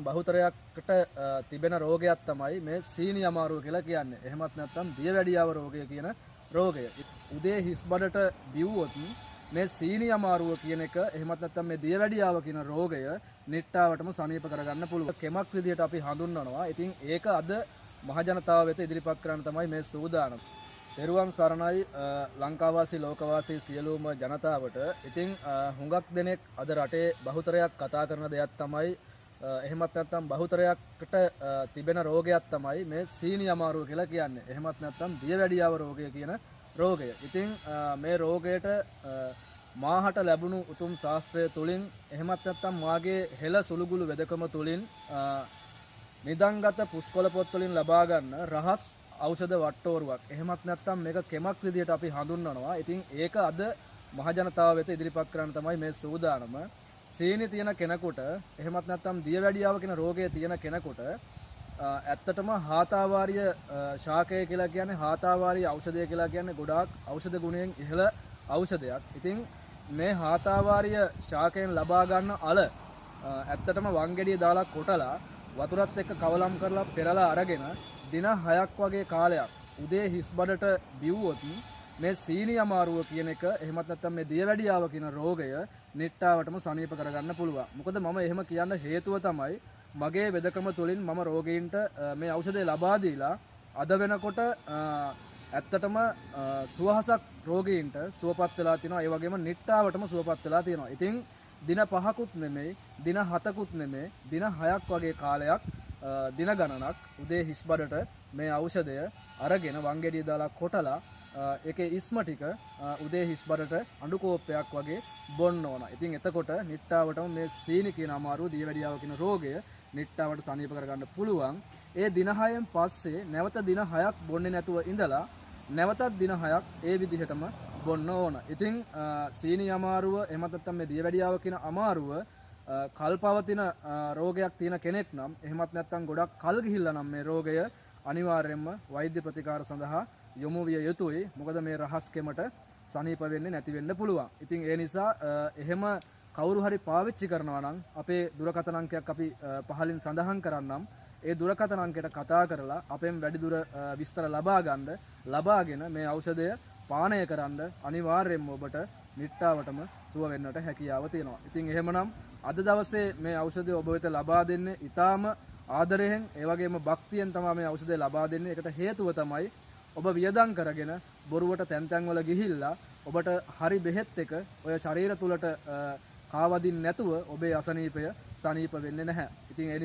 බහුතරයකට තිබෙන රෝගයක් තමයි මේ සීනි අමාරුව කියලා කියන්නේ. එහෙමත් නැත්නම් දියවැඩියාව රෝගය කියන රෝගය. උදේ හිස් බඩට බිව්වොත් මේ සීනි අමාරුව කියන එක එහෙමත් නැත්නම් මේ දියවැඩියාව කියන රෝගය නිට්ටාවටම සනීප කරගන්න පුළුවන්. කෙමක් විදියට අපි හඳුන්වනවා. ඉතින් ඒක අද මහජනතාව වෙත ඉදිරිපත් කරන්න තමයි මේ සූදානම. තෙරුවන් සරණයි ලංකාවාසී ලෝකවාසී සියලුම ජනතාවට. ඉතින් හුඟක් දෙනෙක් අද රටේ බහුතරයක් කතා කරන දෙයක් තමයි එහෙමත් නැත්නම් බහුතරයකට තිබෙන රෝගයක් තමයි මේ සීනි අමාරුව කියලා කියන්නේ. එහෙමත් නැත්නම් දියවැඩියාව රෝගය කියන රෝගය. ඉතින් මේ රෝගයට මාහට ලැබුණු උතුම් ශාස්ත්‍රය තුලින් එහෙමත් නැත්නම් මාගේ හෙළ සුළුගුළු වෙදකම තුලින් නිදන්ගත පුස්කොළ පොත් වලින් ලබා ගන්න රහස් ඖෂධ වට්ටෝරුවක්. එහෙමත් නැත්නම් මේක කෙමක් විදියට අපි හඳුන්වනවා. ඉතින් ඒක අද මහජනතාව වෙත ඉදිරිපත් කරන්න තමයි මේ සූදානම. සීනි තියෙන කෙනෙකුට එහෙමත් නැත්නම් දියවැඩියාව කියන රෝගය තියෙන කෙනෙකුට ඇත්තටම හාතාවාරිය ශාකය කියලා කියන්නේ හාතාවාරිය ඖෂධය කියලා කියන්නේ ගොඩාක් ඖෂධ ගුණයෙන් ඉහළ ඖෂධයක්. ඉතින් මේ හාතාවාරිය ශාකයෙන් ලබා ගන්න අල ඇත්තටම වංගෙඩිය දාලා කොටලා වතුරත් එක්ක කවලම් කරලා පෙරලා අරගෙන දින 6ක් වගේ කාලයක් උදේ හිස් බඩට බිව්වොත් මේ සීනි අමාරුව කියන එක එහෙමත් නැත්නම් මේ දියවැඩියාව කියන රෝගය නිට්ටාවටම සනීප කරගන්න පුළුවන්. මොකද මම එහෙම කියන්න හේතුව තමයි මගේ වෙදකම තුලින් මම රෝගීන්ට මේ ඖෂධය ලබා දීලා අද වෙනකොට ඇත්තටම සුවහසක් රෝගීන්ට සුවපත් වෙලා තිනවා. ඒ වගේම නිට්ටාවටම සුවපත් වෙලා තියෙනවා. ඉතින් දින 5කුත් නෙමෙයි, දින 7කුත් නෙමෙයි, දින 6ක් වගේ කාලයක් දින ගණනක් උදේ හිස් බඩට මේ ඖෂධය අරගෙන වංගෙඩිය දාලා කොටලා ඒකේ ඉස්ම ටික උදේ හිස් බඩට අඬු කෝප්පයක් වගේ බොන්න ඕන. ඉතින් එතකොට නිට්ටාවටම මේ සීනි කියන අමාරුව දියවැඩියාව කියන රෝගය නිට්ටාවට සනීප කරගන්න පුළුවන්. ඒ දින 6න් පස්සේ නැවත දින 6ක් බොන්නේ නැතුව ඉඳලා නැවතත් දින 6ක් ඒ විදිහටම බොන්න ඕන. ඉතින් සීනි අමාරුව එහෙමත් නැත්නම් මේ දියවැඩියාව කියන අමාරුව කල්පවතින රෝගයක් තියෙන කෙනෙක් නම් එහෙමත් නැත්නම් ගොඩක් කල් ගිහිල්ලා නම් මේ රෝගය අනිවාර්යයෙන්ම වෛද්‍ය ප්‍රතිකාර සඳහා යොමු විය යුතුයි. මොකද මේ රහස් කෙමට සනීප වෙන්නේ නැති වෙන්න පුළුවන්. ඉතින් ඒ නිසා එහෙම කවුරු හරි පාවිච්චි කරනවා නම් අපේ දුරකථන අංකයක් අපි පහලින් සඳහන් කරන්නම්. ඒ දුරකථන අංකයට කතා කරලා අපෙන් වැඩිදුර විස්තර ලබාගෙන මේ ඖෂධය පානය කරන්න අනිවාර්යයෙන්ම ඔබට නිට්ටාවටම සුව වෙන්නට හැකියාව තියෙනවා. ඉතින් එහෙමනම් අද දවසේ මේ ඖෂධය ඔබ වෙත ලබා දෙන්නේ ඊටාම ආදරයෙන් ඒ වගේම භක්තියෙන් තමයි මේ ඖෂධය ලබා දෙන්නේ. ඒකට හේතුව තමයි ඔබ වියදම් කරගෙන බොරුවට තැන් වල ගිහිල්ලා ඔබට හරි බෙහෙත් එක ඔය ශරීර තුලට කාවදින් නැතුව ඔබේ අසනීපය සනීප වෙන්නේ නැහැ. ඉතින් ඒ